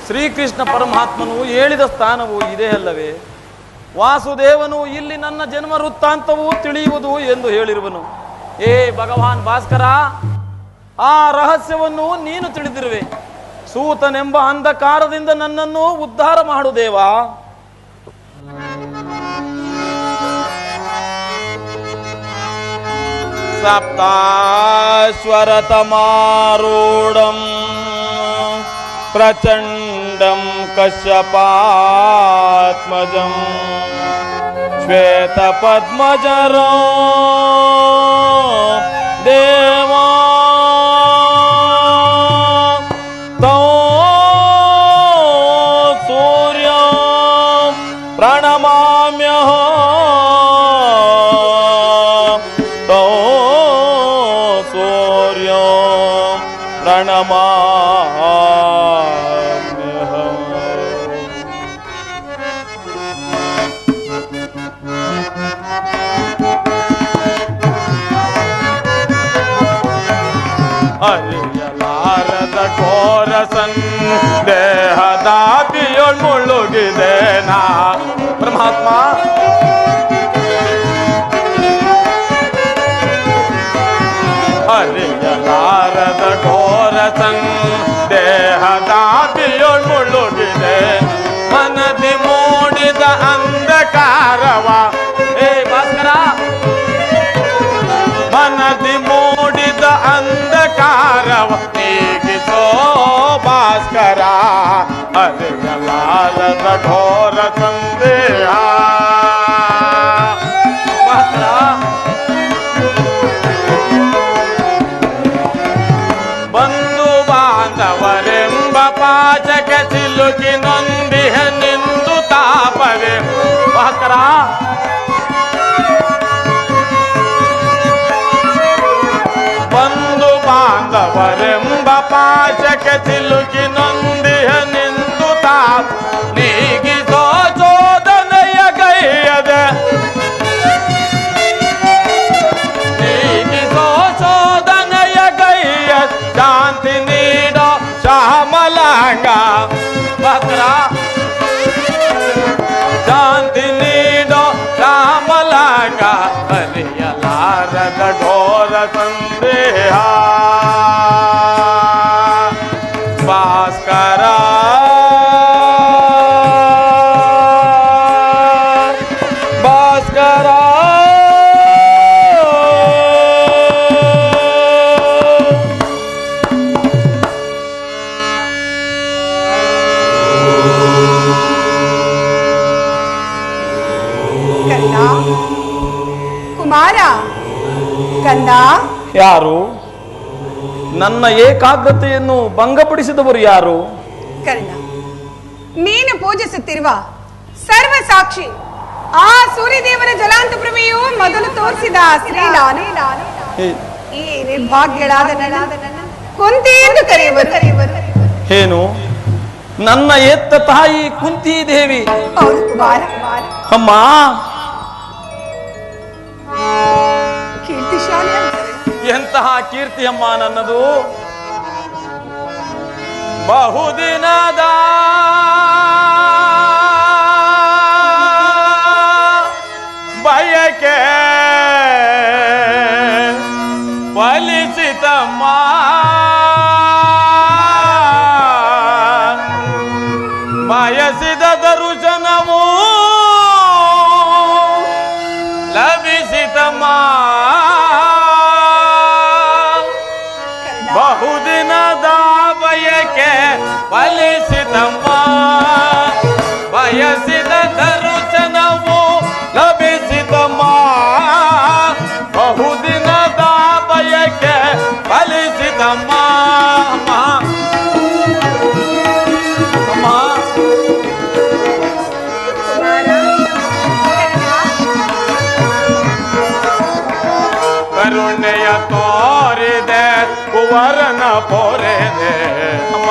ಶ್ರೀಕೃಷ್ಣ ಪರಮಾತ್ಮನು ಹೇಳಿದ ಸ್ಥಾನವು ಇದೇ ಅಲ್ಲವೇ? ವಾಸುದೇವನು ಇಲ್ಲಿ ನನ್ನ ಜನ್ಮ ವೃತ್ತಾಂತವೂ ತಿಳಿಯುವುದು ಎಂದು ಹೇಳಿರುವನು. ಏ ಭಗವಾನ್ ಭಾಸ್ಕರ, ಆ ರಹಸ್ಯವನ್ನು ನೀನು ತಿಳಿದಿರುವೆ. ಸೂತನೆಂಬ ಅಂಧಕಾರದಿಂದ ನನ್ನನ್ನು ಉದ್ಧಾರ ಮಾಡು ದೇವಾ. ಸಪ್ತಾಶ್ವರತಮಾರೂಢಂ ಪ್ರಚಂಡಂ ಕಶ್ಯಪಾತ್ಮಜಂ ಶ್ವೇತ ಪದ್ಮಜರೋ ದೇವಾ ತೋ ಸೂರ್ಯ ಪ್ರಣಮಾಮ್ಯಹಂ ತೋ ಸೂರ್ಯ ಪ್ರಣಮಾಮ್ಯಹಂ. ಅರಿಯಲಾರದ ಘೋರ ಸಂದೇಹದಾದಿಯೊಳ್ ಮುಳುಗಿದೆ ನಾ ಪರಮಾತ್ಮ. ಅರಿಯಲಾರದ ಘೋರ ಸಂದೇಹದಾದಿಯೊಳ್ ಮುಳುಗಿದೆ ಮನದಿ ಮೂಡಿದ ಅಂಧಕಾರವ. ಏ ಭಾಸ್ಕರ, ಮನದಿ ಮೂಡಿದ ಅಂಧಕಾರವ ನೀಗಿಸೋ ಭಾಸ್ಕರ. ಅರಿಯಲಾರದ ಘೋರ ಸಂದೇಹ ಭಾಸ್ಕರ. ಬಂಧು ಬಾಂಧವರೆಂಬ ಪಾಚಕ ಸಿಲುಕಿ ನೊಂದಿಹ ನಿಂದು ತಾಪವೇ ಭಾಸ್ಕರ. ಬಂಧು ಬಾಂಧವರೆಂಬ ಪಾಚಕ ಸಿಲುಕಿ ನೊಂದಿಹ ನಿಂದು ತಾಪ ನೀಗಿಸೋ ಚೋದನೆಯ ಗೈಯದ. ನೀಗಿಸೋ ಚೋದನೆಯ ಗೈಯ ಶಾಂತಿ ನೀಡೋ ಶ್ಯಾಮಲಾಂಗ ಭದ್ರ. ಶಾಂತಿ ನೀಡೋ ಶ್ಯಾಮಲಾಂಗ. ಅರಿಯಲಾರದ ಘೋರ ಸಂದೇಹ ಭಾಸ್ಕರ. ಭಾಸ್ಕರ ಕುಮಾರ ಕಂದ. ಯಾರು? ನನ್ನ ಏಕಾಗ್ರತೆಯನ್ನು ಭಂಗಪಡಿಸಿದವರು ಯಾರು? ಕರ್ಣ, ನೀನು ಪೂಜಿಸುತ್ತಿರುವ ಸರ್ವ ಸಾಕ್ಷಿ ಆ ಸೂರ್ಯದೇವರ ಜಲಾಂತಪ್ರಮೆಯು ಮೊದಲು ತೋರಿಸಿದ ಶ್ರೀಲಾನು ಈ ನಿರ್ಭಾಗ್ಯಳಾದ ನನ್ನ ಕುಂತಿ ಎಂದು ಕರೆಯುವರು. ಏನು? ನನ್ನ ಎತ್ತ ತಾಯಿ ಕುಂತಿ ದೇವಿ? ಹೌದು ಕುಮಾರ. ಅಮ್ಮ, ಕೀರ್ತಿಶಾಲಿ ಅಂತಾರೆ. ಎಂತಹ ಕೀರ್ತಿ ಅಮ್ಮ ನನ್ನದು. ಬಹುದಿನದ ಬಯಕೆ ಫಲಿಸಿತಮ್ಮ. ಬಯಸಿದ ದರುಶನವು ಲಭಿಸಿತಮ್ಮ. ಬಹುದಿನದ ಬಯಕೆ ಫಲಿಸಿತಮ್ಮ. ಬಯಸಿದ ದರುಶನವು ಲಭಿಸಿತಮ್ಮ. ಬಹುದಿನದ ಬಯಕೆ ಫಲಿಸಿತಮ್ಮ. ಕರುಣೆಯ ತೋರಿದೆ ಕುವರನ ಪೋರೆದೆ ಅಮ್ಮ.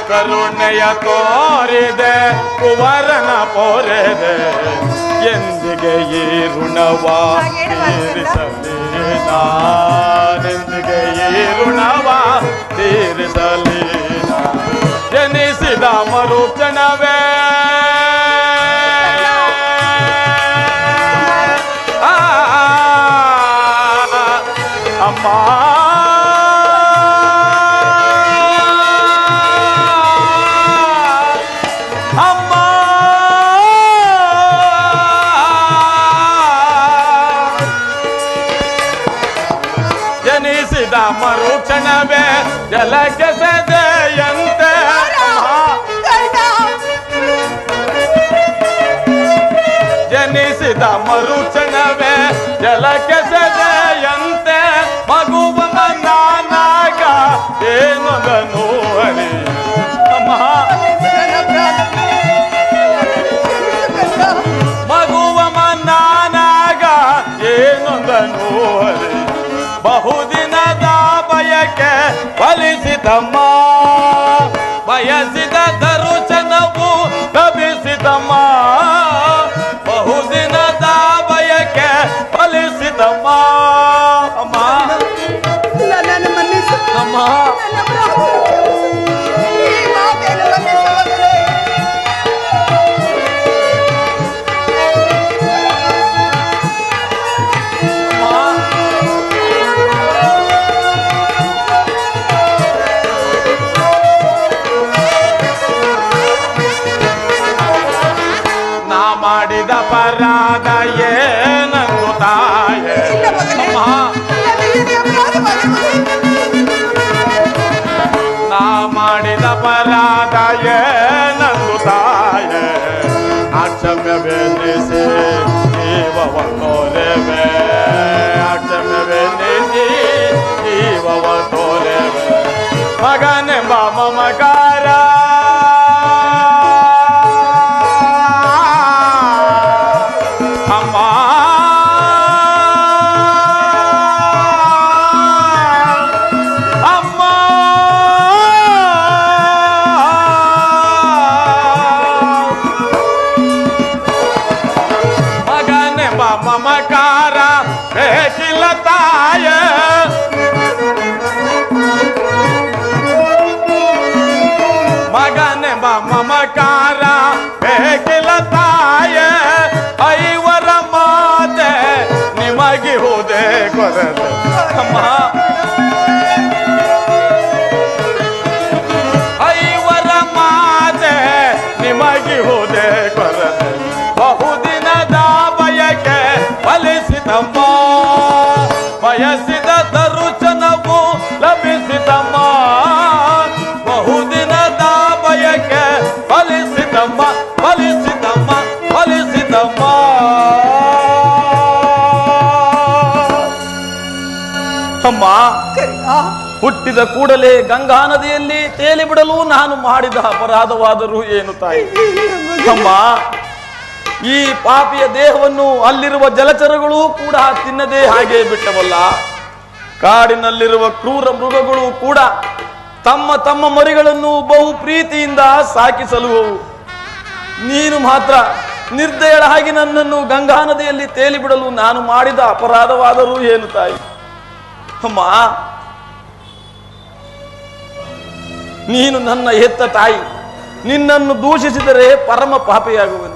ಕರುಣೆಯ ತೋರಿದೆ ಕುವರನ ಪೋರೆದೆ ಎಂದಿಗೆ ಈ ಋಣವ ತೀರಿಸಲಿ ನಾನೆಂದಿಗೆ ಈ ಋಣವ ಅಮ್ಮ ಜನಿಸಿದ ಮರುಕ್ಷಣವೇ ಜಲಕ್ಕೆ ಸದೆಯಂತೆ ಜನಿಸಿದ ಮರುಕ್ಷಣವೇ ಜಲಕ್ಕೆ ಸದೆಯಂತೆ ಮಗುವ ನಾನಾಗ ಏನೊಂದನು ಹರಿ ಅಮ್ಮ ಮಗುವ ನಾನಾಗ ಏನೊಂದನು ಹರಿ ಬಹುದಿನದ ಬಯಕೆ ಫಲಿಸಿದಮ್ಮ ಬಯಸಿದ ದರುಚನವು ಲಭಿಸಿದಮ್ಮ ಬಹುದಿನದ ಬಯಕೆ ಫಲಿಸಿದಮ್ಮ ಅಮ್ಮ ನನ್ನನ್ನು ಮನ್ನಿಸು ಅಮ್ಮ ನನ್ನ ಪ್ರಾರ್ಥನೆ ಈ ಮಾತೇನು ಮನ್ನಿಸುವುದಿಲ್ಲ. ನಾ ಮಾಡಿದ ಪರಾಧ ಏನಂದು ತಾಯೇ ಇಲ್ಲ ಮಗನೇ, ಅಮ್ಮ ನನಗೆ ಅಪರಾಧವಾಗಿದೆ. ನಾ ಮಾಡಿದ ಪರಾಧ ಏನಂದು ತಾಯೇ ಅಕ್ಷಮ್ಯವೆನ್ನಿಸಿ ಜೀವವ ತೋರೆವೆ ಅಕ್ಷಮ್ಯವೆನ್ನಿಸಿ ಜೀವವ ತೋರೆವೆ ಮಗನೆಂಬ ಮಮಕಾರ ಅಮ್ಮ ಅಮ್ಮ ಮಗನೆಂಬ ಮಮಕಾರ ಬೇಕಿಲ್ಲ ತಾಯ ಮಗನೆಂಬ ಮಮಕಾರ ಬೇಕಿಲ್ಲ ತಾಯ ಐವರ ಮಾತೆ ನಿಮಗೆ ಹೋದೆ ಕೊರತೆ ಅಮ್ಮ ಐವರ ಮಾತೆ ನಿಮಗೆ ಹೋದೆ ಕೊರತೆ ಬಹುದಿನದ ಬಯಕೆ ಫಲಿಸಿದಮ್ಮ ಬಯಸಿದ ದರುಚನವು ಲಭಿಸಿದಮ್ಮ ಬಹುದಿನದ ಬಯಕೆ ಫಲಿಸಿದಮ್ಮ ಫಲಿಸಿದಮ್ಮ ಫಲಿಸಿದಮ್ಮ ಅಮ್ಮ ಹುಟ್ಟಿದ ಕೂಡಲೇ ಗಂಗಾ ನದಿಯಲ್ಲಿ ತೇಲಿ ಬಿಡಲು ನಾನು ಮಾಡಿದ ಅಪರಾಧವಾದರೂ ಏನು ತಾಯಿ ಅಮ್ಮ ಈ ಪಾಪಿಯ ದೇಹವನ್ನು ಅಲ್ಲಿರುವ ಜಲಚರಗಳು ಕೂಡ ತಿನ್ನದೇ ಹಾಗೆ ಬಿಟ್ಟವಲ್ಲ ಕಾಡಿನಲ್ಲಿರುವ ಕ್ರೂರ ಮೃಗಗಳು ಕೂಡ ತಮ್ಮ ತಮ್ಮ ಮರಿಗಳನ್ನು ಬಹು ಪ್ರೀತಿಯಿಂದ ಸಾಕಿಸಲುವವು ನೀನು ಮಾತ್ರ ನಿರ್ದಯಳಾಗಿ ನನ್ನನ್ನು ಗಂಗಾ ನದಿಯಲ್ಲಿ ತೇಲಿ ಬಿಡಲು ನಾನು ಮಾಡಿದ ಅಪರಾಧವಾದರೂ ಏನು ತಾಯಿ ಅಮ್ಮ ನೀನು ನನ್ನ ಹೆತ್ತ ತಾಯಿ ನಿನ್ನನ್ನು ದೂಷಿಸಿದರೆ ಪರಮ ಪಾಪಿಯಾಗುವನು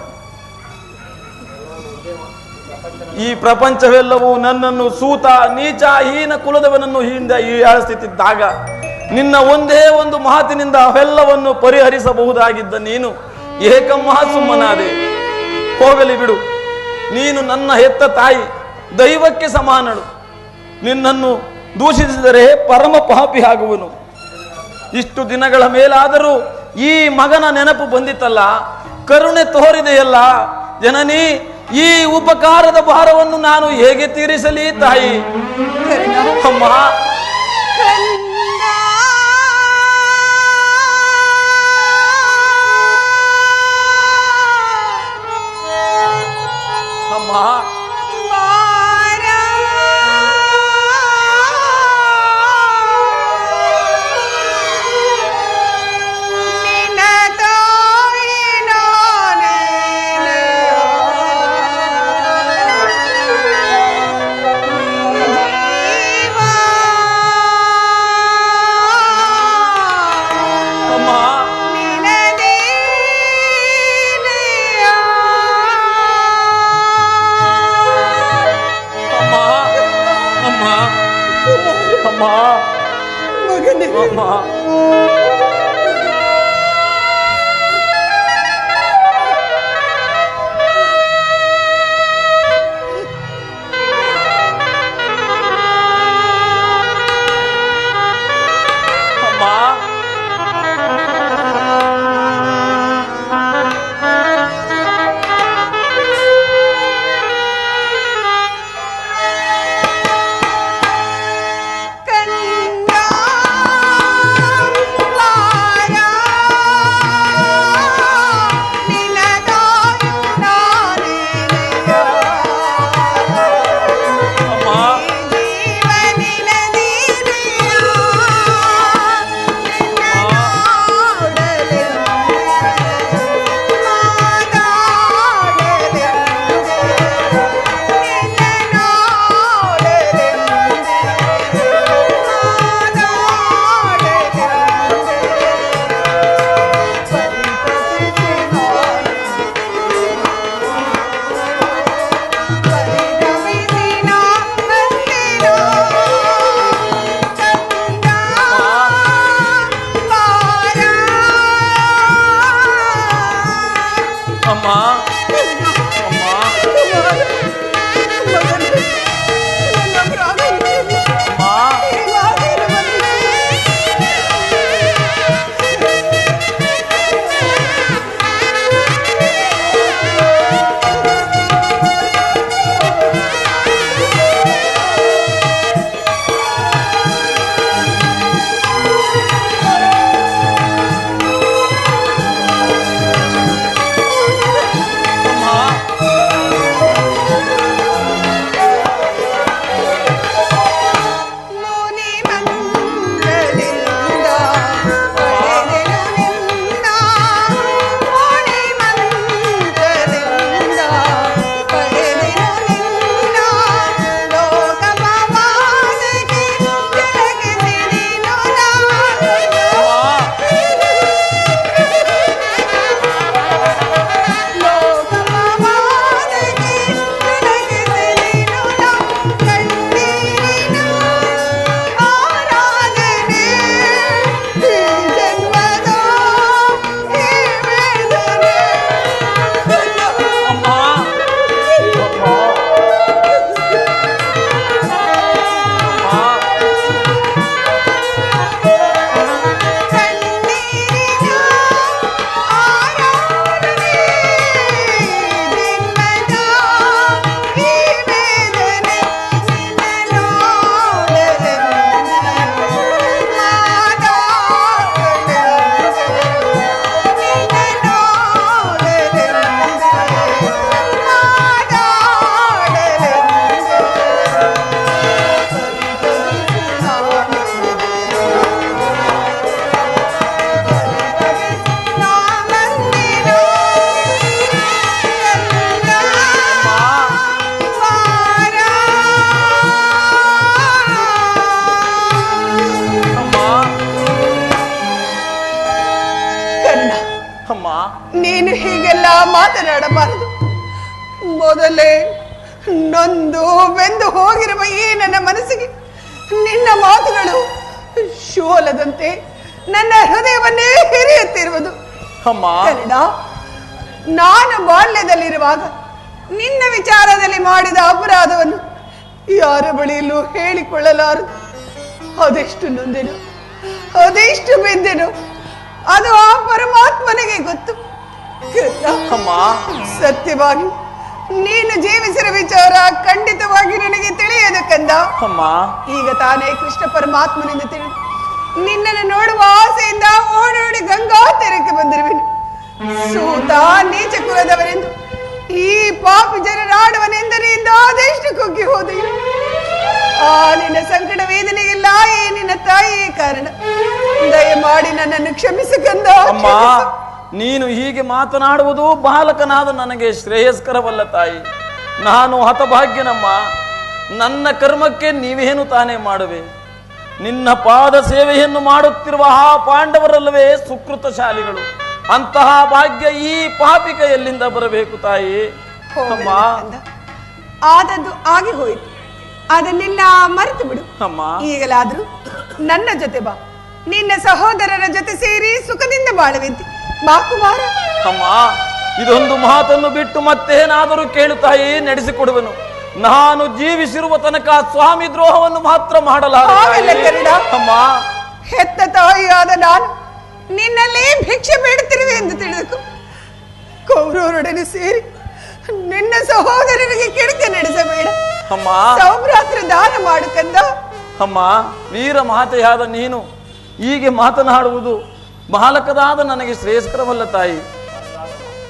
ಈ ಪ್ರಪಂಚವೆಲ್ಲವೂ ನನ್ನನ್ನು ಸೂತ ನೀಚ ಹೀನ ಕುಲದವನನ್ನು ಹೀಯಾಳಿಸುತ್ತಿದ್ದಾಗ ನಿನ್ನ ಒಂದೇ ಒಂದು ಮಾತಿನಿಂದ ಅವೆಲ್ಲವನ್ನು ಪರಿಹರಿಸಬಹುದಾಗಿದ್ದ ನೀನು ಏಕಮ್ಮ ಸುಮ್ಮನಾದೆ ಹೋಗಲಿ ಬಿಡು ನೀನು ನನ್ನ ಹೆತ್ತ ತಾಯಿ ದೈವಕ್ಕೆ ಸಮಾನಳು ನಿನ್ನನ್ನು ದೂಷಿಸಿದರೆ ಪರಮ ಪಾಪಿ ಆಗುವನು ಇಷ್ಟು ದಿನಗಳ ಮೇಲಾದರೂ ಈ ಮಗನ ನೆನಪು ಬಂದಿತ್ತಲ್ಲ ಕರುಣೆ ತೋರಿದೆಯಲ್ಲ ಜನನಿ ಈ ಉಪಕಾರದ ಭಾರವನ್ನು ನಾನು ಹೇಗೆ ತೀರಿಸಲಿ ತಾಯಿ ಅಮ್ಮ ಅಮ್ಮ ಅಮ್ಮ ಮಗನೇ ಅಮ್ಮ ನೀನು ಹೀಗೆಲ್ಲ ಮಾತನಾಡಬಾರದು. ಮೊದಲೇ ನೊಂದು ಬೆಂದು ಹೋಗಿರುವ ಈ ನನ್ನ ಮನಸ್ಸಿಗೆ ನಿನ್ನ ಮಾತುಗಳು ಶೂಲದಂತೆ ನನ್ನ ಹೃದಯವನ್ನೇ ಹಿರಿಯುತ್ತಿರುವುದು. ನಾನು ಬಾಲ್ಯದಲ್ಲಿರುವಾಗ ನಿನ್ನ ವಿಚಾರದಲ್ಲಿ ಮಾಡಿದ ಅಪರಾಧವನ್ನು ಯಾರ ಬಳಿಯಲ್ಲೂ ಹೇಳಿಕೊಳ್ಳಲಾರದು. ಅದೆಷ್ಟು ನೊಂದೆನು, ಅದೆಷ್ಟು ಬೆಂದೆನು, ಅದು ಆ ಪರಮಾತ್ಮನಿಗೆ ಗೊತ್ತು. ಸತ್ಯವಾಗಿ ನೀನು ಜೀವಿಸಿದ ವಿಚಾರ ಖಂಡಿತವಾಗಿ ನನಗೆ ತಿಳಿಯದು ಕಂದ. ಈಗ ತಾನೇ ಕೃಷ್ಣ ಪರಮಾತ್ಮನಿಂದ ತಿಳಿದು ನಿನ್ನನ್ನು ನೋಡುವ ಆಸೆಯಿಂದ ಓಡೋಡಿ ಗಂಗಾ ತೀರಕ್ಕೆ ಬಂದಿರುವೆನು. ಸೂತ ನೀಚ ಕುಲದವರೆಂದು ಈ ಪಾಪಿ ಜನರಾಡುವನೆಂದರಿಂದ ಅದೆಷ್ಟು ಕುಗ್ಗಿ ಹೋದೆ. ಆ ನಿನ್ನ ಸಂಕಟ ವೇದನೆಗೆಲ್ಲ ಈ ನಿನ್ನ ತಾಯಿಯೇ ಕಾರಣ. ದಯಮಾಡಿ ನನ್ನನ್ನು ಕ್ಷಮಿಸು ಕಂದ. ನೀನು ಹೀಗೆ ಮಾತನಾಡುವುದು ಬಾಲಕನಾದ ನನಗೆ ಶ್ರೇಯಸ್ಕರವಲ್ಲ ತಾಯಿ. ನಾನು ಹತಭಾಗ್ಯನಮ್ಮ. ನನ್ನ ಕರ್ಮಕ್ಕೆ ನೀವೇನು ತಾನೇ ಮಾಡುವೆ? ನಿನ್ನ ಪಾದ ಸೇವೆಯನ್ನು ಮಾಡುತ್ತಿರುವ ಆ ಪಾಂಡವರಲ್ಲವೇ ಸುಕೃತಶಾಲಿಗಳು. ಅಂತಹ ಭಾಗ್ಯ ಈ ಪಾಪಿಕ ಎಲ್ಲಿಂದ ಬರಬೇಕು ತಾಯಿ? ಆದದ್ದು ಆಗಿ ಹೋಯಿತು. ಅದನ್ನೆಲ್ಲ ಮರೆತು ಬಿಡು. ಅಮ್ಮ ಈಗಲಾದ್ರೂ ನನ್ನ ಜೊತೆ ಬಾ, ನಿನ್ನ ಸಹೋದರರ ಜೊತೆ ಸೇರಿ ಸುಖದಿಂದ ಬಾಳುವಂತೆ ಬಾ ಕುಮಾರ. ಅಮ್ಮ ಇದೊಂದು ಮಾತನ್ನು ಬಿಟ್ಟು ಮತ್ತೇನಾದರೂ ಕೇಳುತ್ತಾಯಿ ನಡೆಸಿಕೊಡುವೆನು. ನಾನು ಜೀವಿಸಿರುವ ತನಕ ಸ್ವಾಮಿ ದ್ರೋಹವನ್ನು ಮಾತ್ರ ಮಾಡಲಾರೆ. ಅಮ್ಮ ಹೆತ್ತ ತಾಯಿಯಾದ ನಾನು ನಿನ್ನಲ್ಲಿ ಭಿಕ್ಷೆ ಬೇಡುತ್ತಿರುವೆ ಎಂದು ತಿಳಿದು ಕೌರವರೊಡನೆ ಸೇರಿ ನಿನ್ನ ಸಹೋದರನಿಗೆ ಕೆಡುಕ ನಡೆಸಬೇಡ. ಅಮ್ಮ ಸೌಭ್ರಾತ್ರ ದಾನ ಮಾಡುಕಂದ. ಅಮ್ಮ ವೀರ ಮಾತೆಯಾದ ನೀನು ಹೀಗೆ ಮಾತನಾಡುವುದು ಬಾಲಕದಾದ ನನಗೆ ಶ್ರೇಯಸ್ಕರವಲ್ಲ ತಾಯಿ.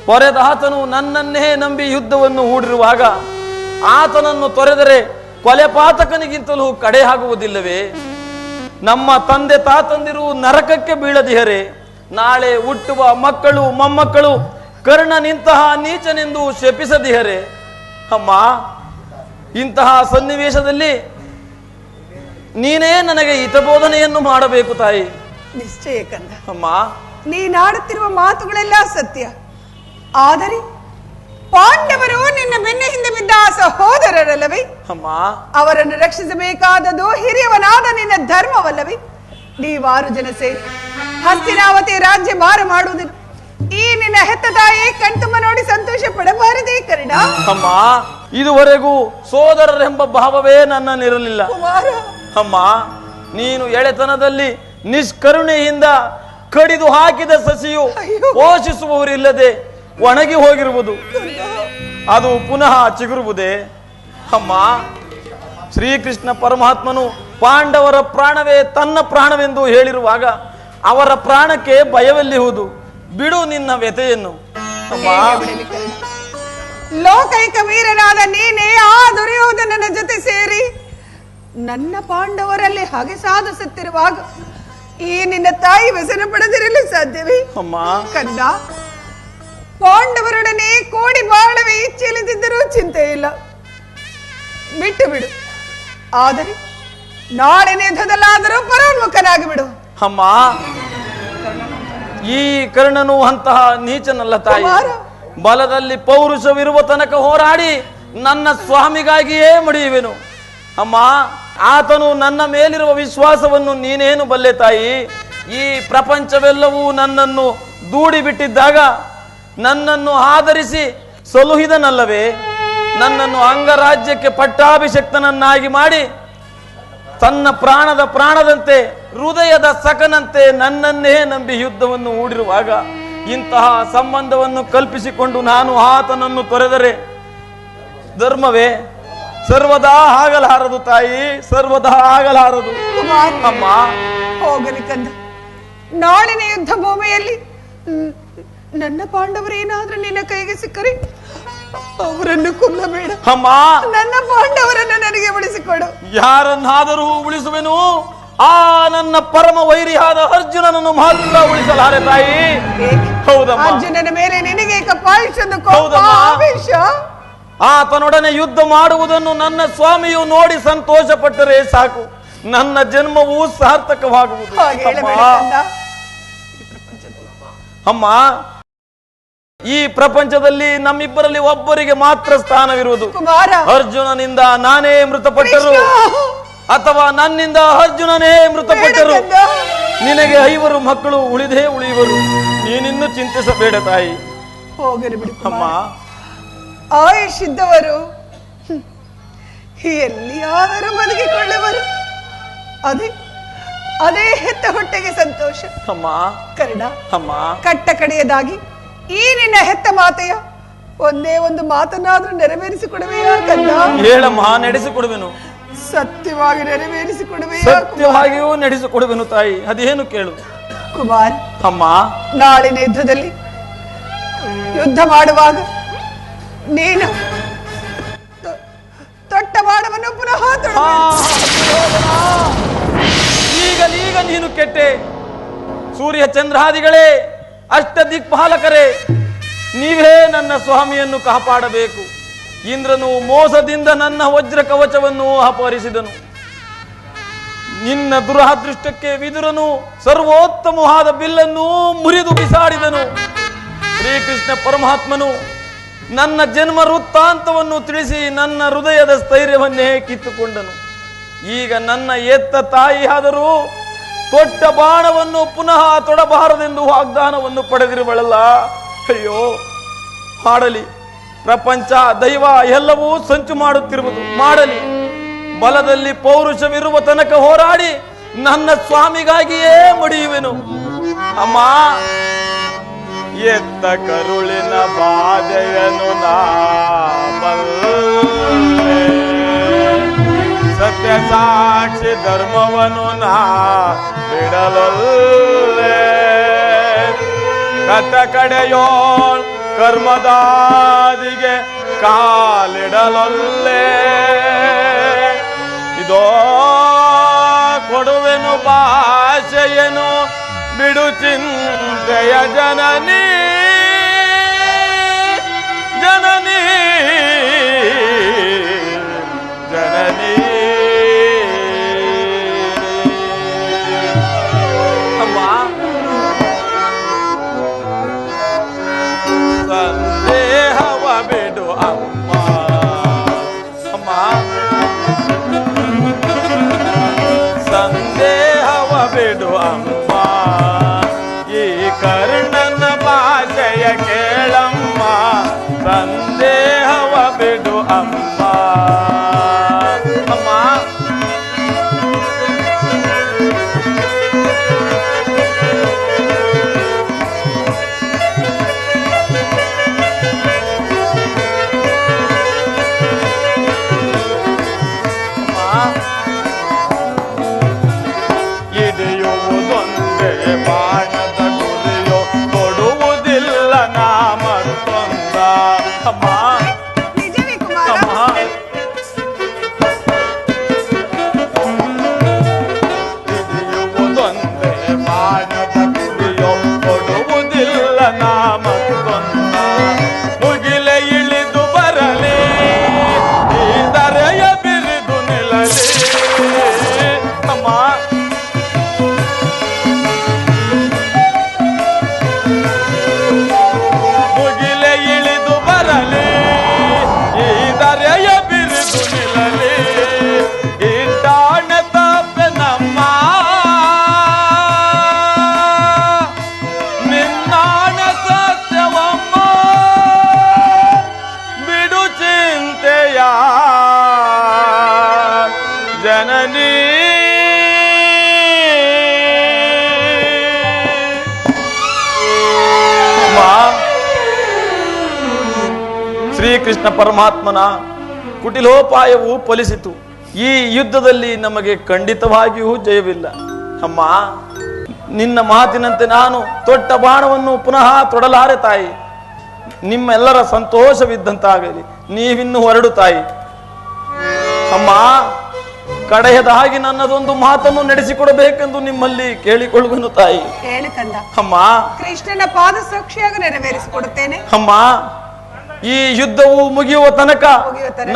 ಪೊರೆದಾತನು ನನ್ನನ್ನೇ ನಂಬಿ ಯುದ್ಧವನ್ನು ಹೂಡಿರುವಾಗ ಆತನನ್ನು ತೊರೆದರೆ ಕೊಲೆಪಾತಕನಿಗಿಂತಲೂ ಕಡೆ ಆಗುವುದಿಲ್ಲವೇ? ನಮ್ಮ ತಂದೆ ತಾತಂದಿರು ನರಕಕ್ಕೆ ಬೀಳದಿಹರೆ ನಾಳೆ ಹುಟ್ಟುವ ಮಕ್ಕಳು ಮೊಮ್ಮಕ್ಕಳು ಕರ್ಣನಿಂತಹ ನೀಚನೆಂದು ಶಪಿಸದಿಹರೆ? ಅಮ್ಮ ಇಂತಹ ಸನ್ನಿವೇಶದಲ್ಲಿ ನೀನೇ ನನಗೆ ಹಿತಬೋಧನೆಯನ್ನು ಮಾಡಬೇಕು ತಾಯಿ. ನಿಶ್ಚಯ ಕಂದ. ಅಮ್ಮ ನೀನಾಡುತ್ತಿರುವ ಮಾತುಗಳೆಲ್ಲ ಸತ್ಯ. ಆದರೆ ಪಾಂಡವರು ನಿನ್ನ ಬೆನ್ನ ಹಿಂದೆ ಬಿದ್ದ ಸಹೋದರರಲ್ಲವೇ? ಅಮ್ಮ ಅವರನ್ನು ರಕ್ಷಿಸಬೇಕಾದದು ಹಿರಿಯವನಾದ ನಿನ್ನ ಧರ್ಮವಲ್ಲವೇ? ನೀವಾರು ಜನ ಸೇರಿ ಹಸ್ತಿನಾವತಿ ರಾಜ್ಯ ಭಾರ ಮಾಡುವುದಿಲ್ಲ. ಈ ನಿನ್ನ ಹೆತ್ತ ತಾಯಿ ಕಣ್ತುಂಬ ನೋಡಿ ಸಂತೋಷ ಪಡಬಾರದೇ ಕರ್ಣ? ಅಮ್ಮ ಇದುವರೆಗೂ ಸೋದರರೆಂಬ ಭಾವವೇ ನನ್ನಲ್ಲಿರಲಿಲ್ಲ. ಅಮ್ಮ ನೀನು ಎಳೆತನದಲ್ಲಿ ನಿಷ್ಕರುಣೆಯಿಂದ ಕಡಿದು ಹಾಕಿದ ಸಸಿಯು ಪೋಷಿಸುವವರಿಲ್ಲದೆ ಒಣಗಿ ಹೋಗಿರುವುದು, ಅದು ಪುನಃ ಚಿಗುರುವುದೇ? ಅಮ್ಮ ಶ್ರೀಕೃಷ್ಣ ಪರಮಾತ್ಮನು ಪಾಂಡವರ ಪ್ರಾಣವೇ ತನ್ನ ಪ್ರಾಣವೆಂದು ಹೇಳಿರುವಾಗ ಅವರ ಪ್ರಾಣಕ್ಕೆ ಭಯವೆಲ್ಲಿಹುದು? ಬಿಡು ನಿನ್ನ ವ್ಯಥೆಯನ್ನು. ಅಮ್ಮ ಲೋಕೈಕ ವೀರನಾದ ನೀನೇ ಆ ದುರ್ಯೋಧನನ ಜೊತೆ ಸೇರಿ ನನ್ನ ಪಾಂಡವರಲ್ಲಿ ಹಾಗೆ ಸಾಧಿಸುತ್ತಿರುವಾಗ ಈ ನಿನ್ನ ತಾಯಿ ವ್ಯಸನ ಪಡೆದಿರಲು ಸಾಧ್ಯವೇ? ಅಮ್ಮ ಕಂದ, ಪಾಂಡವರೊಡನೆ ಕೋಡಿ ಬಾಳವೆ ಇಚ್ಛೆಯಿಲ್ಲದಿದ್ದರೂ ಚಿಂತೆ ಇಲ್ಲ, ಬಿಟ್ಟು ಬಿಡು. ಆದರೆ ನಾಳೆ ಯುದ್ಧದಲ್ಲಾದರೂ ಪರೋನ್ಮುಖನಾಗಿ ಬಿಡು. ಅಮ್ಮ ಈ ಕರ್ಣನು ಅಂತಹ ನೀಚನಲ್ಲ ತಾಯಿ. ಬಲದಲ್ಲಿ ಪೌರುಷವಿರುವ ತನಕ ಹೋರಾಡಿ ನನ್ನ ಸ್ವಾಮಿಗಾಗಿಯೇ ಮಡಿಯುವೆನು. ಅಮ್ಮ ಆತನು ನನ್ನ ಮೇಲಿರುವ ವಿಶ್ವಾಸವನ್ನು ನೀನೇನು ಬಲ್ಲೆ ತಾಯಿ? ಈ ಪ್ರಪಂಚವೆಲ್ಲವೂ ನನ್ನನ್ನು ದೂಡಿ ಬಿಟ್ಟಿದ್ದಾಗ ನನ್ನನ್ನು ಆಧರಿಸಿ ಸಲುಹಿದನಲ್ಲವೇ? ನನ್ನನ್ನು ಅಂಗರಾಜ್ಯಕ್ಕೆ ಪಟ್ಟಾಭಿಷಕ್ತನನ್ನಾಗಿ ಮಾಡಿ ತನ್ನ ಪ್ರಾಣದಂತೆ ಹೃದಯದ ಸಖನಂತೆ ನನ್ನನ್ನೇ ನಂಬಿ ಯುದ್ಧವನ್ನು ಹೂಡಿರುವಾಗ ಇಂತಹ ಸಂಬಂಧವನ್ನು ಕಲ್ಪಿಸಿಕೊಂಡು ನಾನು ಆತನನ್ನು ತೊರೆದರೆ ಧರ್ಮವೇ? ಸರ್ವದಾ ಆಗಲಾರದು ತಾಯಿ, ಸರ್ವದಾ ಆಗಲಾರದು. ಅಮ್ಮ ಹೋಗಲಿ ಕಂದ, ನಾಳಿನ ಯುದ್ಧ ಭೂಮಿಯಲ್ಲಿ ನನ್ನ ಪಾಂಡವರೇನಾದ್ರೂ ನಿನ್ನ ಕೈಗೆ ಸಿಕ್ಕರೆ ಅವರನ್ನು ಕೊಲ್ಲಬೇಡ. ಅಮ್ಮ ನನ್ನ ಪಾಂಡವರನ್ನು ನನಗೆ ಉಳಿಸಿಕೊಡು. ಯಾರನ್ನಾದರೂ ಉಳಿಸುವೆನು, ಆ ನನ್ನ ಪರಮ ವೈರಿಯಾದ ಅರ್ಜುನನನ್ನು ಮಾತ್ರ ಉಳಿಸಲಾರೆ ತಾಯಿ. ಹೌದಮ್ಮ, ಅರ್ಜುನನ ಮೇಲೆ ನಿನಗೆ ಆವೇಶ. ಆತನೊಡನೆ ಯುದ್ಧ ಮಾಡುವುದನ್ನು ನನ್ನ ಸ್ವಾಮಿಯು ನೋಡಿ ಸಂತೋಷ ಪಟ್ಟರೆ ಸಾಕು, ನನ್ನ ಜನ್ಮವು ಸಾರ್ಥಕವಾಗುವುದು. ಅಮ್ಮ ಈ ಪ್ರಪಂಚದಲ್ಲಿ ನಮ್ಮಿಬ್ಬರಲ್ಲಿ ಒಬ್ಬರಿಗೆ ಮಾತ್ರ ಸ್ಥಾನವಿರುವುದು. ಅರ್ಜುನನಿಂದ ನಾನೇ ಮೃತಪಟ್ಟರು ಅಥವಾ ನನ್ನಿಂದ ಅರ್ಜುನನೇ ಮೃತಪಟ್ಟರು ನಿನಗೆ 5 ಮಕ್ಕಳು ಉಳಿದೇ ಉಳಿಯುವರು. ನೀನಿನ್ನು ಚಿಂತಿಸಬೇಡ ತಾಯಿ. ಹೋಗಲಿ ಬಿಡು ಅಮ್ಮ. ಆಯುಷಿದ್ದವರು ಎಲ್ಲಿಯಾದರೂ ಬದುಕಿಕೊಳ್ಳುವರು. ಅದೇ ಹೆತ್ತ ಹೊಟ್ಟೆಗೆ ಸಂತೋಷ. ಅಮ್ಮ ಕರ್ಣ, ಅಮ್ಮ ಕಟ್ಟ ಕಡೆಯದಾಗಿ ಈ ನಿನ್ನ ಹೆತ್ತ ಮಾತೆಯ ಒಂದೇ ಒಂದು ಮಾತನ್ನಾದ್ರೂ ನೆರವೇರಿಸಿಕೊಡುವೆಯಾ ಕಂದ? ಹೇಳಮ್ಮ, ನಡೆಸಿಕೊಡುವೆನು. ಸತ್ಯವಾಗಿ ನೆರವೇರಿಸಿಕೊಡುವೆಯಾ? ಸತ್ಯವಾಗಿಯೂ ನಡೆಸಿಕೊಡುವೆನು ತಾಯಿ. ಅದೇನು ಕೇಳು ಕುಮಾರ್. ಅಮ್ಮ ನಾಳಿನ ಯುದ್ಧದಲ್ಲಿ ಯುದ್ಧ ಮಾಡುವಾಗ ನೀನು ತೊಟ್ಟ ಬಾಣವನ್ನು ಪುನಃ ಈಗ ನೀನು ಕೆಟ್ಟೆ. ಸೂರ್ಯ ಚಂದ್ರಾದಿಗಳೇ, ಅಷ್ಟ ದಿಕ್ಪಾಲಕರೇ, ನೀವೇ ನನ್ನ ಸ್ವಾಮಿಯನ್ನು ಕಾಪಾಡಬೇಕು. ಇಂದ್ರನು ಮೋಸದಿಂದ ನನ್ನ ವಜ್ರ ಕವಚವನ್ನು ಅಪಹರಿಸಿದನು. ನಿನ್ನ ದುರದೃಷ್ಟಕ್ಕೆ ವಿದುರನು ಸರ್ವೋತ್ತಮವಾದ ಬಿಲ್ಲನ್ನು ಮುರಿದು ಬಿಸಾಡಿದನು. ಶ್ರೀಕೃಷ್ಣ ಪರಮಾತ್ಮನು ನನ್ನ ಜನ್ಮ ವೃತ್ತಾಂತವನ್ನು ತಿಳಿಸಿ ನನ್ನ ಹೃದಯದ ಸ್ಥೈರ್ಯವನ್ನೇ ಕಿತ್ತುಕೊಂಡನು. ಈಗ ನನ್ನ ಎತ್ತ ತಾಯಿ ಆದರೂ ತೊಟ್ಟ ಬಾಣವನ್ನು ಪುನಃ ತೊಡಬಾರದೆಂದು ವಾಗ್ದಾನವನ್ನು ಪಡೆದಿರುವಳಲ್ಲ. ಅಯ್ಯೋ, ಮಾಡಲಿ, ಪ್ರಪಂಚ ದೈವ ಎಲ್ಲವೂ ಸಂಚು ಮಾಡುತ್ತಿರುವುದು. ಮಾಡಲಿ, ಬಲದಲ್ಲಿ ಪೌರುಷವಿರುವ ತನಕ ಹೋರಾಡಿ ನನ್ನ ಸ್ವಾಮಿಗಾಗಿಯೇ ಮಡಿಯುವೆನು. ಅಮ್ಮ, ಎತ್ತ ಕರುಳಿನ ಬಾಧೆಯನು ನಾ ಬಲ್ಲೆ, ಸತ್ಯ ಸಾಕ್ಷಿ ಧರ್ಮವನು ನಾ ಬಿಡಲೊಲ್ಲೆ, ಕಥ ಕಡೆಯೋಳ್ ಕರ್ಮದಾದಿಗೆ ಕಾಲಿಡಲೊಲ್ಲೆ. ಇದೋ ಕೊಡುವೆನು ಭಾಷೆಯನು ಬಿಡು ಚಿಂತೆಯ ಜನನಿ ಜನನಿ ಜನನಿ. ಅಮ್ಮ, ಸಂದೇಹವ ಬಿಡು ಅಮ್ಮ. ಅಮ್ಮ, ಸಂದೇಹವ ಬಿಡು ಅಮ್ಮ. ಈ ಕರ್ಣನ ಭಾಷೆಯ ಕೇಳಮ್ಮ. ಸಂದೇಹವ ಬಿಡು ಅಮ್ಮ. ಅಮ್ಮ, ಹಿಡಿಯುವುದೊಂದೇ ಬಾಣದ ಗುರಿಯೋ, ಕೊಡುವುದಿಲ್ಲ ನಾ ಮತ್ತೊಂದ. ಅಮ್ಮ, ನಿಜವೇ ಕುಮಾರ? ಅಮ್ಮ, ಹಿಡಿಯುವುದೊಂದೇ ಬಾಣದ ಗುರಿಯೋ, ಕೊಡುವುದಿಲ್ಲ ನಾ ಮತ್ತೊಂದ. ಮುಗಿಲೆ ಇಳಿದು ಬರಲಿ, ಈ ಧರೆಯ ಬಿರಿದು ನಿಲ್ಲಲಿ. ಅಮ್ಮ, ಮುಗಿಲೆ ಇಳಿದು ಬರಲಿ, ಈ ಧರೆಯ ಬಿರಿದು ನಿಲ್ಲಲಿ. ಇಟ್ಟಾಣ ತಪ್ಪೆ ನಮ್ಮ, ನಿನ್ನಾಣ ಸತ್ಯವಮ್ಮ. ಬಿಡು ಚಿಂತೆಯ ಜನನಿ. ಶ್ರೀಕೃಷ್ಣ ಪರಮಾತ್ಮನ ಕುಟಿಲೋಪಾಯವು ಫಲಿಸಿತು. ಈ ಯುದ್ಧದಲ್ಲಿ ನಮಗೆ ಖಂಡಿತವಾಗಿಯೂ ಜಯವಿಲ್ಲ. ಅಮ್ಮ, ನಿನ್ನ ಮಾತಿನಂತೆ ನಾನು ತೊಟ್ಟ ಬಾಣವನ್ನು ಪುನಃ ತೊಡಲಾರೆ ತಾಯಿ. ನಿಮ್ಮೆಲ್ಲರ ಸಂತೋಷವಿದ್ದಂತಾಗಲಿ. ನೀವಿನ್ನು ಹೊರಡು ತಾಯಿ. ಅಮ್ಮ, ಕಡೆಯದಾಗಿ ನನ್ನದೊಂದು ಮಾತನ್ನು ನಡೆಸಿಕೊಡಬೇಕೆಂದು ನಿಮ್ಮಲ್ಲಿ ಕೇಳಿಕೊಳ್ಳುವೆನು ತಾಯಿ. ಹೇಳು ಕಂದ. ಅಮ್ಮ, ಕೃಷ್ಣನ ಪಾದ ಸಾಕ್ಷಿಯಾಗಿ ನೆರವೇರಿಸಿಕೊಡುತ್ತೇನೆ. ಅಮ್ಮ, ಈ ಯುದ್ಧವು ಮುಗಿಯುವ ತನಕ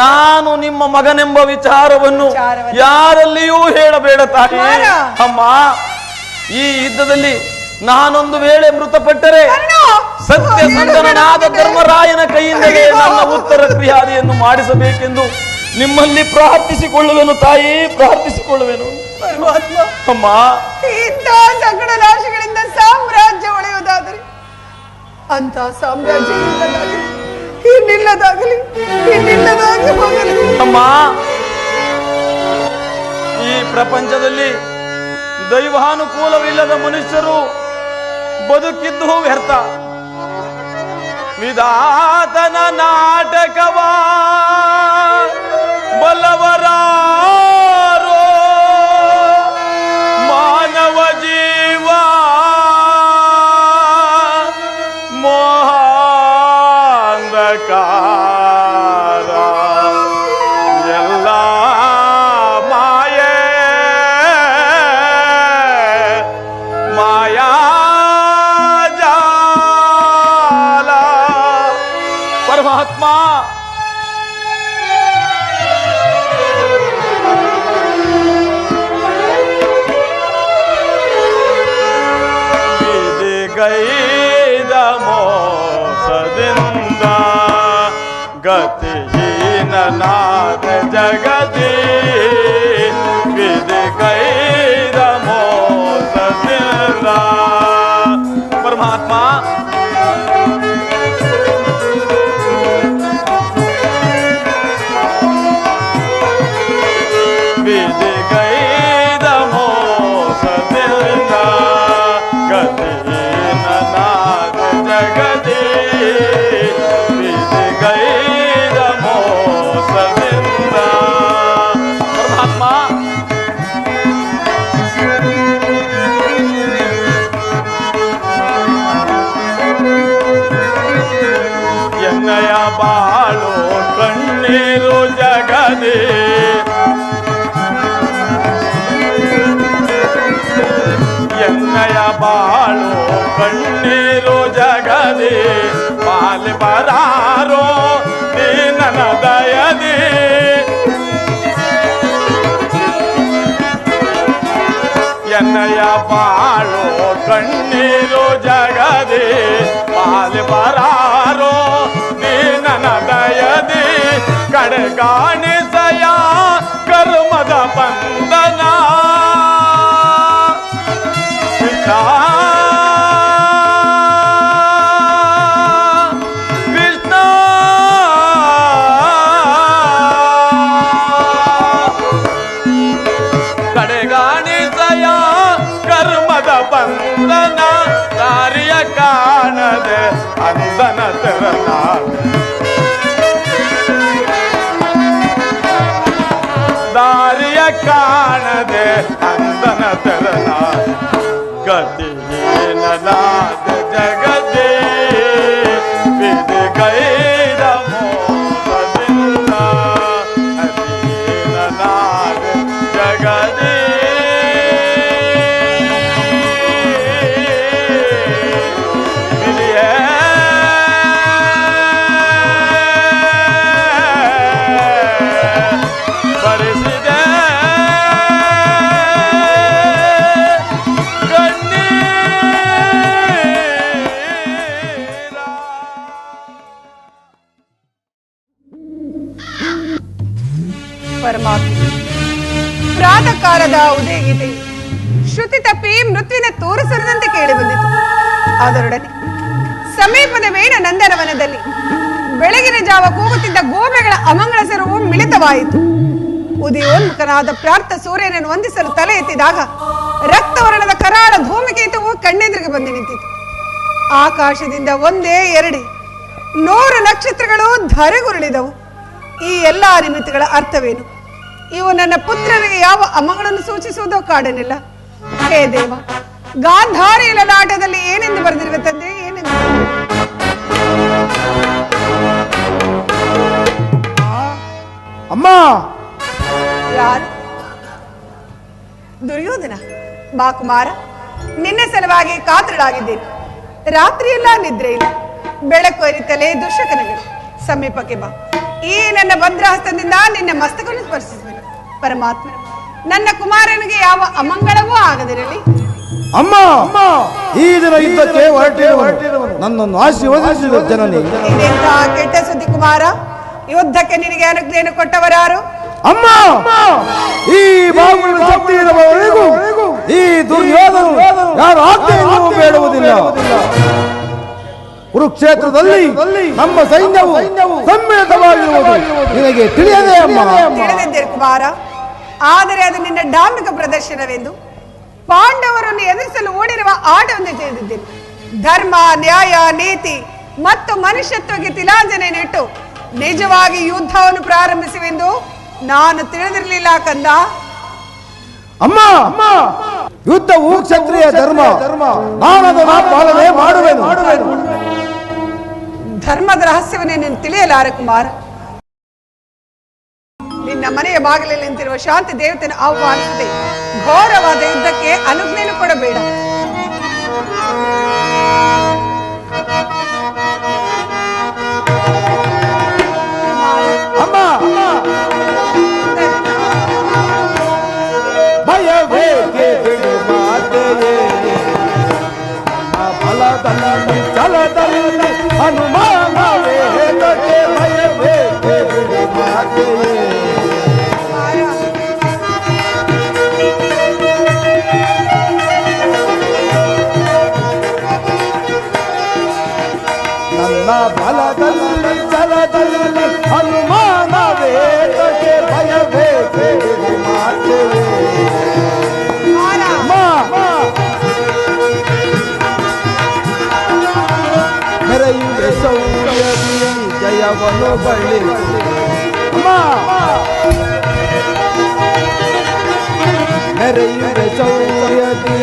ನಾನು ನಿಮ್ಮ ಮಗನೆಂಬ ವಿಚಾರವನ್ನು ಯಾರಲ್ಲಿಯೂ ಹೇಳಬೇಡ ತಾಯಿ. ಅಮ್ಮ, ಈ ಯುದ್ಧದಲ್ಲಿ ನಾನೊಂದು ವೇಳೆ ಮೃತಪಟ್ಟರೆ ಸತ್ಯಸಂಧನಾದ ಧರ್ಮರಾಯನ ಕೈಯಿಂದಲೇ ನನ್ನ ಉತ್ತರ ಕ್ರಿಯಾದಿಯನ್ನು ಮಾಡಿಸಬೇಕೆಂದು ನಿಮ್ಮಲ್ಲಿ ಪ್ರಾರ್ಥಿಸಿಕೊಳ್ಳುವೆನು ತಾಯಿ, ಪ್ರಾರ್ಥಿಸಿಕೊಳ್ಳುವೆನು. ಪರಮಾತ್ಮ, ಅಮ್ಮ, ಇಂಥ ಸಂಕಟ ನಾಶಗಳಿಂದ ಸಾಮ್ರಾಜ್ಯ ಉಳಿಯುವುದಾದರೆ ಅಂತ ಸಾಮ್ರಾಜ್ಯ ಇನ್ನಿಲ್ಲದಾಗಲಿ ಹೋಗಲಿ. ಅಮ್ಮ, ಈ ಪ್ರಪಂಚದಲ್ಲಿ ದೈವಾನುಕೂಲವಿಲ್ಲದ ಮನುಷ್ಯರು ಬದುಕಿದ್ದು ವ್ಯರ್ಥ. ವಿಧಾತನ ನಾಟಕವ ಬಲವರಾರೋ ಮಾನವ ಜೀವ ಮೋಹಾಂಧಕಾರ ಎಲ್ಲ ಮಾಯೆ ಮಾಯಾಜಾಲ. ಪರಮಾತ್ಮ, ಗೈದ ಮೋಸದಿಂದ ಗತಿಹೀನನಾದ ಜಗದಿ ವಿಧಿ ಕೈದ ಮೋಸದಿಂದ. ಪರಮಾತ್ಮ ವಿಧಿ ಕೈದ ಮೋಸದಿಂದ ಗತಿಹೀನನಾದ ಜಗದಿ ವಿಧಿ ಕೈದ ಮೋಸದಿಂದ. ಪರಮಾತ್ಮ ಎನ್ನಯ ಬಾಳು ಕಣ್ಣೀರು ಜಗದಿ ಎನ್ನಯ ಬಾಳು ಕಣ್ಣೀರು ಜಗದಿ ಪಾಲಿ ಬರಾರೋ ನನ್ನ ದಯದಿ. ಎನ್ನಯ ಬಾಳು ಕಣ್ಣೀರು ಜಗದಿ ಪಾಲಿ ಬರಾರೋ ನನ್ನ ದಯದಿ. ಕಡೆಗಾಣಿಸಯ ಕರ್ಮದ ಬಂಧನ ಕೃಷ್ಣ ಕೃಷ್ಣ ಕಡೆಗಾಣಿಸಯ ಕರ್ಮದ ಬಂಧನ ದಾರಿಯ ಕಾಣದೆ ಅಂದನ ತೆರನ. ದಾರಿಯ ಕಾಣದೆ ಅಂದನ ತೆರನ ಗತಿಹೀನನಾದ ಜಗದೇ ವಿಧಿ ಕೈದ ಮೋಸದಿಂದ ಹೀನನಾದ ಜಗದೇ ವಿಧಿಯೇ ಬರೆಸಿದೆ ಪರಮಾತ್ಮ. ಪ್ರಾತಃ ಕಾಲದ ಉದಯಗೀತೆ ಶ್ರುತಿ ತಪ್ಪಿ ಮೃತ್ಯುವಿನ ತೋರಿಸದಂತೆ ಕೇಳಿ ಬಂದಿತು. ಅದರೊಡನೆ ಸಮೀಪದ ವೇಣ ನಂದನವನದಲ್ಲಿ ಬೆಳಗಿನ ಜಾವ ಕೂಗುತ್ತಿದ್ದ ಗೋಮೆಗಳ ಅಮಂಗಳ ಸ್ವರವು ಮಿಳಿತವಾಯಿತು. ಉದಯೋನ್ಮುಖನಾದ ಪ್ರಾರ್ಥ ಸೂರ್ಯನನ್ನು ವಂದಿಸಲು ತಲೆ ಎತ್ತಿದಾಗ ರಕ್ತವರ್ಣದ ಕರಾಳ ಧೂಮಕೇತುವು ಕಣ್ಣೆದುರಿಗೆ ಬಂದು ನಿಂತಿತು. ಆಕಾಶದಿಂದ ಒಂದೇ ಎರಡೇ 100 ನಕ್ಷತ್ರಗಳು ಧರೆಗುರುಳಿದವು. ಈ ಎಲ್ಲಾ ನಿಮಿತ್ತಗಳ ಅರ್ಥವೇನು? ಇವು ನನ್ನ ಪುತ್ರರಿಗೆ ಯಾವ ಅಮಗಳನ್ನು ಸೂಚಿಸುವುದೋ ಕಾಡನಿಲ್ಲ. ಹೇ ದೇವ, ಗಾಂಧಾರಿಯ ಲಲಾಟದಲ್ಲಿ ಏನೆಂದು ಬರೆದಿರುವ ತಂದೆ? ಏನೆಂದು? ಅಮ್ಮ. ಯಾರು? ದುರ್ಯೋಧನ. ಬಾ ಕುಮಾರ, ನಿನ್ನ ಸಲುವಾಗಿ ಕಾತರಳಾಗಿದ್ದೇನೆ. ರಾತ್ರಿಯೆಲ್ಲ ನಿದ್ರೆ ಇಲ್ಲ, ಬೆಳಕು ಅರಿತಲೇ ದುಶ್ಶಕನಗಳು. ಸಮೀಪಕ್ಕೆ ಬಾ. ಈ ನನ್ನ ಭದ್ರಹಸ್ತದಿಂದ ನಿನ್ನ ಮಸ್ತಕವನ್ನು ಸ್ಪರ್ಶಿಸುವೆನು. ಪರಮಾತ್ಮ, ನನ್ನ ಕುಮಾರನಿಗೆ ಯಾವ ಅಮಂಗಳವೂ ಆಗದಿರಲಿ. ಅಮ್ಮ, ಈ ದಿನ ಯುದ್ಧಕ್ಕೆ ಹೊರಟಿರುವನು ನನ್ನನ್ನು ಆಶೀರ್ವದಿಸಿದ ಜನನಿ. ಇದೆಂತ ಕೆಟ್ಟ ಸುದ್ದಿ ಕುಮಾರ. ಯುದ್ಧಕ್ಕೆ ನಿನಗೆ ಅನುಜ್ಞೆಯನ್ನು ಕೊಟ್ಟವರಾರು? ಅಮ್ಮ, ಈ ಬಾಹುಬಲಿ ಶಕ್ತಿ ಇರುವವರೆಗೂ ಈ ದುರ್ಯೋಧನ ಯಾರು ಆಜ್ಞೆಯನ್ನು ಬೇಡುವುದಿಲ್ಲ. ಕುರುಕ್ಷೇತ್ರದಲ್ಲಿ ನಮ್ಮ ಸೈನ್ಯವು ಸಮ್ಮಿಳಿತವಾಗಿರುವುದು ನಿನಗೆ ತಿಳಿಯದೆ ಅಮ್ಮ? ತಿಳಿದಿದ್ದೇನೆ ಕುಮಾರ, ಆದರೆ ಅದು ನಿನ್ನ ಡಾಂಬಿಕ ಪ್ರದರ್ಶನವೆಂದು ಪಾಂಡವರನ್ನು ಎದುರಿಸಲು ಓಡಿರುವ ಆಟವನ್ನು ತಿಳಿದಿದ್ದೇನೆ. ಧರ್ಮ, ನ್ಯಾಯ, ನೀತಿ ಮತ್ತು ಮನುಷ್ಯತ್ವಕ್ಕೆ ತಿಲಾಂಜನೆಯನ್ನಿಟ್ಟು ನಿಜವಾಗಿ ಯುದ್ಧವನ್ನು ಪ್ರಾರಂಭಿಸುವೆಂದು ನಾನು ತಿಳಿದಿರಲಿಲ್ಲ ಕಂದ. ಅಮ್ಮ, ಯುದ್ಧವು ಕ್ಷತ್ರಿಯ ಧರ್ಮ, ನಾನದನ್ನು ಪಾಲನೆ ಮಾಡುವೆನು. ಧರ್ಮದ ರಹಸ್ಯವನ್ನು ನೀನು ತಿಳಿಯಲಾರೆ ಕುಮಾರ. ನಿನ್ನ ಮನೆಯ ಬಾಗಿಲಲ್ಲಿ ನಿಂತಿರುವ ಶಾಂತಿ ದೇವತೆಯನ್ನು ಆಹ್ವಾನಿಸದೆ ಘೋರವಾದ ಯುದ್ಧಕ್ಕೆ ಅನುಜ್ಞೆಯನ್ನು ಕೊಡಬೇಡ. ಅಮ್ಮ, ಭಯವೇಕೆ ಬಿಡು ಮಾತೆಯೇ, ಬಲದಲ್ಲಿ ಛಲದಲ್ಲಿ ಅನುಮಾನವೇ ಹೇಗೆ ಭಯವೇ ನನ್ನ ಬಲದಲ್ಲಿ ಛಲದಲ್ಲಿ ಅನುಮಾನವೇತಕ್ಕೆ ಭಯಬೇಕೆ ಮಾತೇವೆ ಮೆರೆಯುವೆ ಸೌರ್ಯದಿ ಜಯವನು ಬಳ್ಳಿ ಮೆರೆಯುವೆ ಸೌರ್ಯದಿ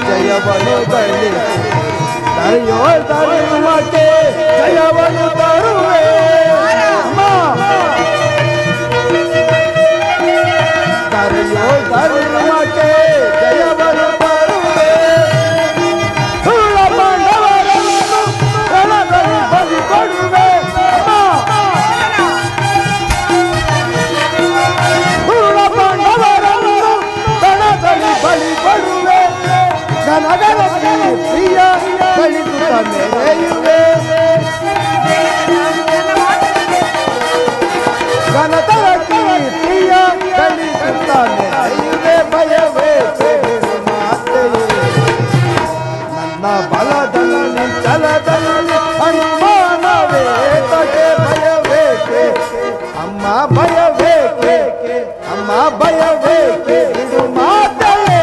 ಜಯವನು ಬಳ್ಳಿ ತರೆಯೋ ಧರ್ಮಕ್ಕೆ ಜಯವನು ತರುವೆ ತರೆಯೋ ಧರ್ಮಕ್ಕೆ ಜಯವನು ತರುವೆ ಸುಳ್ಳ ಪಾಂಡವರನ್ನು ರಣದಲ್ಲಿ ಬಲಿ ಕೊಡುವೆ ಸುಳ್ಳ ಪಾಂಡವರನ್ನು ರಣದಲ್ಲಿ ಬಲಿ ಕೊಡುವೆ ನನಗಲಕ್ಕೆ ಪ್ರಿಯ ಕಳಿಸುತ್ತ ಮೆರೆಯುವೆ ಘನತರ ಕೀರ್ತಿಯ ಕಳಿಸುತ್ತ ಮೆರೆಯುವೆ ಭಯವೇ ಮಾತೆಯೇ ನನ್ನ ಬಲದಲ್ಲಿ ಛಲದಲ್ಲಿ ಅನುಮಾನವೇತಕ್ಕೆ ಭಯಬೇಕೆ ಅಮ್ಮ ಭಯಬೇಕೆ ಅಮ್ಮ ಭಯಬೇಕೆ ಇದು ಮಾತೆಯೇ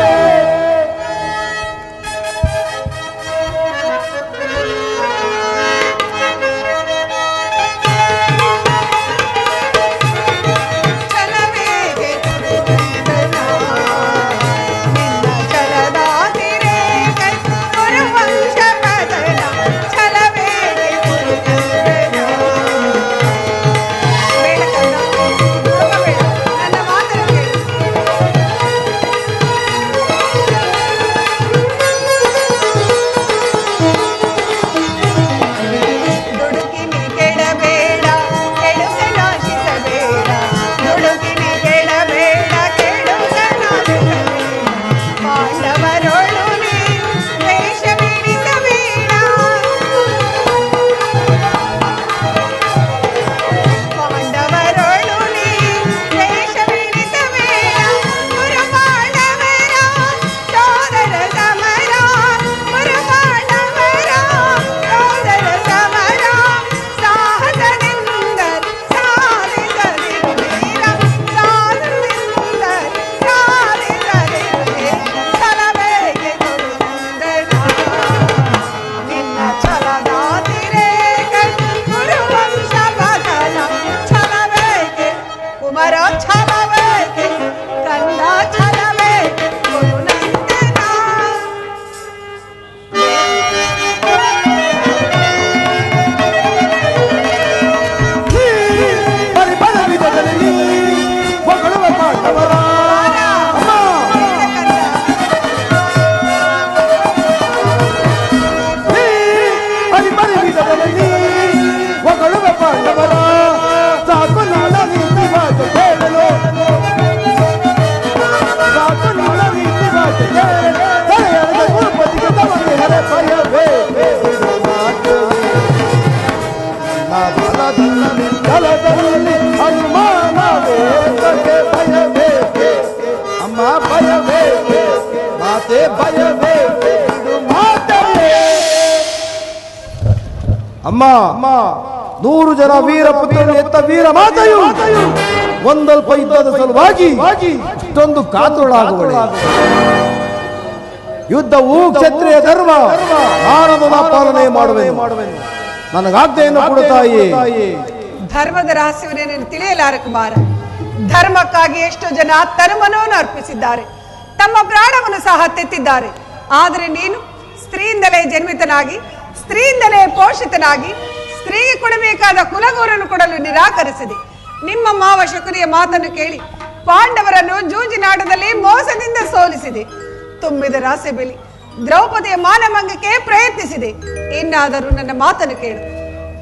ಅಮ್ಮ 100 ಜನ ವೀರ ಪುತ್ರರು ಎತ್ತ ವೀರ ಮಾತೆಯು ಒಂದಲ್ಪ ಯುದ್ಧದ ಸಲುವಾಗಿ ಇಷ್ಟೊಂದು ಕಾತುರಳಾಗುವಳೆ. ಯುದ್ಧವು ಕ್ಷತ್ರಿಯ ಧರ್ಮ, ನಾನದನ್ನ ಪಾಲನೆ ಮಾಡುವೆನು. ನನಗಾಜ್ಞೆಯನ್ನು ಕೊಡು ತಾಯಿ. ಧರ್ಮದ ರಹಸ್ಯವನ್ನೇ ನೀನು ತಿಳಿಯಲಾರ ಕುಮಾರ. ಧರ್ಮಕ್ಕಾಗಿ ಎಷ್ಟೋ ಜನ ತನುಮನವನ್ನು ಅರ್ಪಿಸಿದ್ದಾರೆ, ತಮ್ಮ ಪ್ರಾಣವನ್ನು ಸಹ ತೆತ್ತಿದ್ದಾರೆ. ಆದರೆ ನೀನು ಸ್ತ್ರೀಯಿಂದಲೇ ಜನ್ಮಿತನಾಗಿ, ಸ್ತ್ರೀಯಿಂದಲೇ ಪೋಷಿತನಾಗಿ, ಸ್ತ್ರೀಗೆ ಕೊಡಬೇಕಾದ ಕುಲಗೌರವನ್ನು ಕೊಡಲು ನಿರಾಕರಿಸಿದೆ. ನಿಮ್ಮ ಮಾವ ಶಕುನಿಯ ಮಾತನ್ನು ಕೇಳಿ ಪಾಂಡವರನ್ನು ಜೂಜಿನಾಟದಲ್ಲಿ ಮೋಸದಿಂದ ಸೋಲಿಸಿದೆ. ತುಂಬಿದ ರಾಸೆ ಬೆಲಿ ದ್ರೌಪದಿಯ ಮಾನಭಂಗಕ್ಕೆ ಪ್ರಯತ್ನಿಸಿದೆ. ಇನ್ನಾದರೂ ನನ್ನ ಮಾತನ್ನು ಕೇಳು.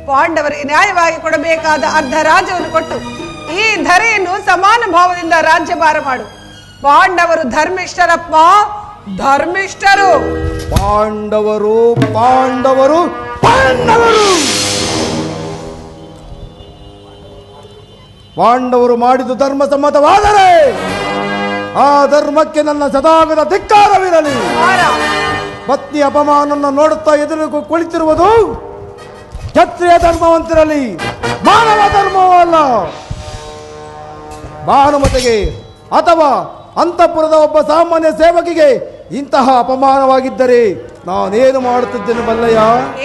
ಪಾಂಡವರಿಗೆ ನ್ಯಾಯವಾಗಿ ಕೊಡಬೇಕಾದ ಅರ್ಧ ರಾಜ್ಯವನ್ನು ಕೊಟ್ಟು ಈ ಧರೆಯನ್ನು ಸಮಾನ ಭಾವದಿಂದ ರಾಜ್ಯಭಾರ ಮಾಡು. ಪಾಂಡವರು ಧರ್ಮಿಷ್ಠರಪ್ಪ, ಧರ್ಮಿಷ್ಠರು. ಪಾಂಡವರು ಪಾಂಡವರು ಪಾಂಡವರು ಪಾಂಡವರು ಮಾಡಿದ್ದು ಧರ್ಮ ಸಮ್ಮತವಾದರೆ ಆ ಧರ್ಮಕ್ಕೆ ನನ್ನ ಸದಾವಿದ ಧಿಕ್ಕಾರವಿರಲಿ. ಪತ್ನಿ ಅಪಮಾನವನ್ನು ನೋಡುತ್ತಾ ಎದುರು ಕುಳಿತಿರುವುದು ಕ್ಷತ್ರಿಯ ಧರ್ಮವಂತರಲ್ಲಿ ಮಾನವ ಧರ್ಮವೂ ಅಲ್ಲ. ಭಾನುಮತಿಗೆ ಅಥವಾ ಅಂತಃಪುರದ ಒಬ್ಬ ಸಾಮಾನ್ಯ ಸೇವಕಿಗೆ ಇಂತಹ ಅಪಮಾನವಾಗಿದ್ದರೆ ನಾನೇನು ಮಾಡುತ್ತಿದ್ದೇನೆ ಬಲ್ಲಯ್ಯ?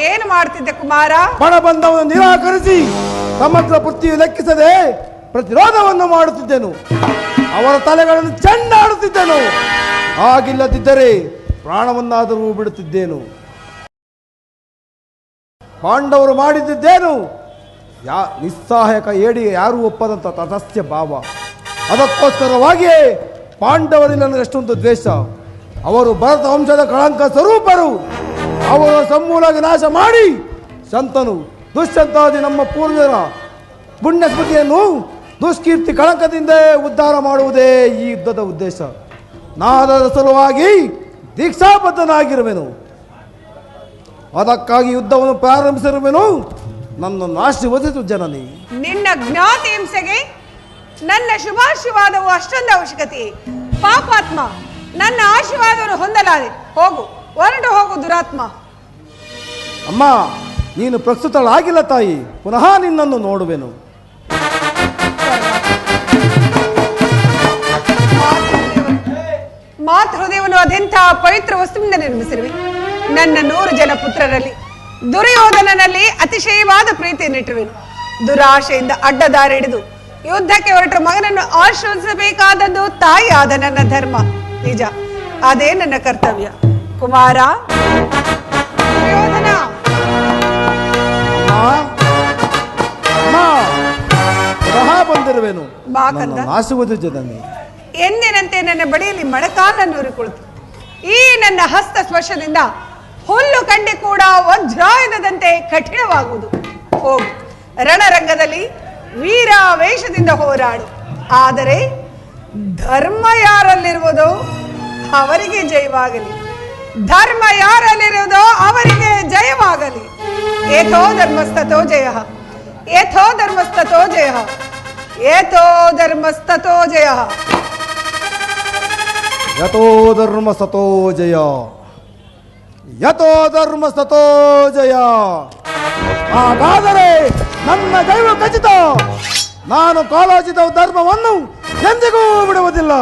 ಏನು ಮಾಡ್ತಿದ್ದೆ ಕುಮಾರ? ಪಣಬಂಧವನ್ನು ನಿರಾಕರಿಸಿ ಸಮಗ್ರ ಪೃಥ್ವಿಯು ಲೆಕ್ಕಿಸದೆ ಪ್ರತಿರೋಧವನ್ನು ಮಾಡುತ್ತಿದ್ದೆನು. ಅವರ ತಲೆಗಳನ್ನು ಚೆಂಡಾಡುತ್ತಿದ್ದೆನು. ಆಗಿಲ್ಲದಿದ್ದರೆ ಪ್ರಾಣವನ್ನಾದರೂ ಬಿಡುತ್ತಿದ್ದೇನು. ಪಾಂಡವರು ಮಾಡಿದ್ದೇನು? ನಿಸ್ಸಹಾಯಕ ಏಡಿಗೆ ಯಾರೂ ಒಪ್ಪದಂತ ತಟಸ್ಥ್ಯ ಭಾವ. ಅದಕ್ಕೋಸ್ಕರವಾಗಿಯೇ ಪಾಂಡವರಲ್ಲಿ ನನಗೆ ಎಷ್ಟೊಂದು ದ್ವೇಷ. ಅವರು ಭರತ ವಂಶದ ಕಳಂಕ ಸ್ವರೂಪರು. ಅವರು ಸಮೂಲ ವಿನಾಶ ಮಾಡಿ ಶಂತನು ದುಷ್ಯಂತಾದಿ ನಮ್ಮ ಪೂರ್ವಜರ ಪುಣ್ಯ ಸ್ಮೃತಿಯನ್ನು ದುಷ್ಕೀರ್ತಿ ಕಳಂಕದಿಂದ ಉದ್ಧಾರ ಮಾಡುವುದೇ ಈ ಯುದ್ಧದ ಉದ್ದೇಶ. ನಾದರ ಸಲುವಾಗಿ ದೀಕ್ಷಾಬದ್ಧನಾಗಿರುವೆನು. ಅದಕ್ಕಾಗಿ ಯುದ್ಧವನ್ನು ಪ್ರಾರಂಭಿಸಿರುವೆನು. ನನ್ನನ್ನು ಆಶೀರ್ವದಿಸು ಜನನಿ. ನಿನ್ನ ಜ್ಞಾತಿ ಹಿಂಸೆಗೆ ನನ್ನ ಶುಭಾಶೀರ್ವಾದವು ಅಷ್ಟೊಂದು ಅವಶ್ಯಕತೆ. ಪಾಪಾತ್ಮ, ನನ್ನ ಆಶೀರ್ವಾದವನ್ನು ಹೊಂದಲಾರೆ. ಹೋಗು, ಹೊರಟು ಹೋಗು ದುರಾತ್ಮ. ಅಮ್ಮ, ನೀನು ಪ್ರಸ್ತುತಳಾಗಿಲ್ಲ ತಾಯಿ. ಪುನಃ ನಿನ್ನನ್ನು ನೋಡುವೆನು. ಮಾತೃದೇವನು ಅದೆಂಥ ಪವಿತ್ರ ವಸ್ತುವಿನಿಂದ ನಿರ್ಮಿಸಿರುವೆ. ನನ್ನ 100 ಜನ ಪುತ್ರರಲ್ಲಿ ದುರ್ಯೋಧನನಲ್ಲಿ ಅತಿಶಯವಾದ ಪ್ರೀತಿಯನ್ನಿಟ್ಟಿರುವೆನು. ದುರಾಶೆಯಿಂದ ಅಡ್ಡದಾರಿ ಹಿಡಿದು ಯುದ್ಧಕ್ಕೆ ಹೊರಟ ಮಗನನ್ನು ಆಶೀರ್ವದಿಸಬೇಕಾದದ್ದು ತಾಯಿಯಾದ ನನ್ನ ಧರ್ಮ. ನಿಜ, ಅದೇ ನನ್ನ ಕರ್ತವ್ಯ. ಕುಮಾರ ದುರ್ಯೋಧನ, ಬಂದಿರುವೆನು. ಆಶೀರ್ವದಿಸು ಜನನಿ. ಎಂದಿನಂತೆ ನನ್ನ ಬಳಿಯಲ್ಲಿ ಮೊಣಕಾಲನ್ನು ಉರಿಕೊಳ್ತು. ಈ ನನ್ನ ಹಸ್ತ ಸ್ಪರ್ಶದಿಂದ ಹುಲ್ಲು ಕಂಡಿ ಕೂಡ ವಜ್ರಾಯುಧದಂತೆ ಕಠಿಣವಾಗುವುದು. ಹೋಗು, ರಣರಂಗದಲ್ಲಿ ವೀರಾವೇಶದಿಂದ ಹೋರಾಡು. ಆದರೆ ಧರ್ಮ ಯಾರಲ್ಲಿರುವುದೋ ಅವರಿಗೆ ಜಯವಾಗಲಿ. ಧರ್ಮ ಯಾರಲ್ಲಿರುವುದೋ ಅವರಿಗೆ ಜಯವಾಗಲಿ. ಏಥೋ ಧರ್ಮಸ್ತಥೋ ಜಯ, ಏಥೋ ಧರ್ಮಸ್ತಥೋ ಜಯ, ಏಥೋ ಧರ್ಮಸ್ತಥೋ ಜಯ. ಯಥೋ ಧರ್ಮ ಸತೋ ಜಯ, ಯಥೋ ಧರ್ಮ ಸತೋ ಜಯ. ಹಾಗಾದರೆ ನನ್ನ ದೈವ ಖಚಿತ. ನಾನು ಕಾಲೋಚಿತ ಧರ್ಮವನ್ನು ಎಂದಿಗೂ ಬಿಡುವುದಿಲ್ಲ.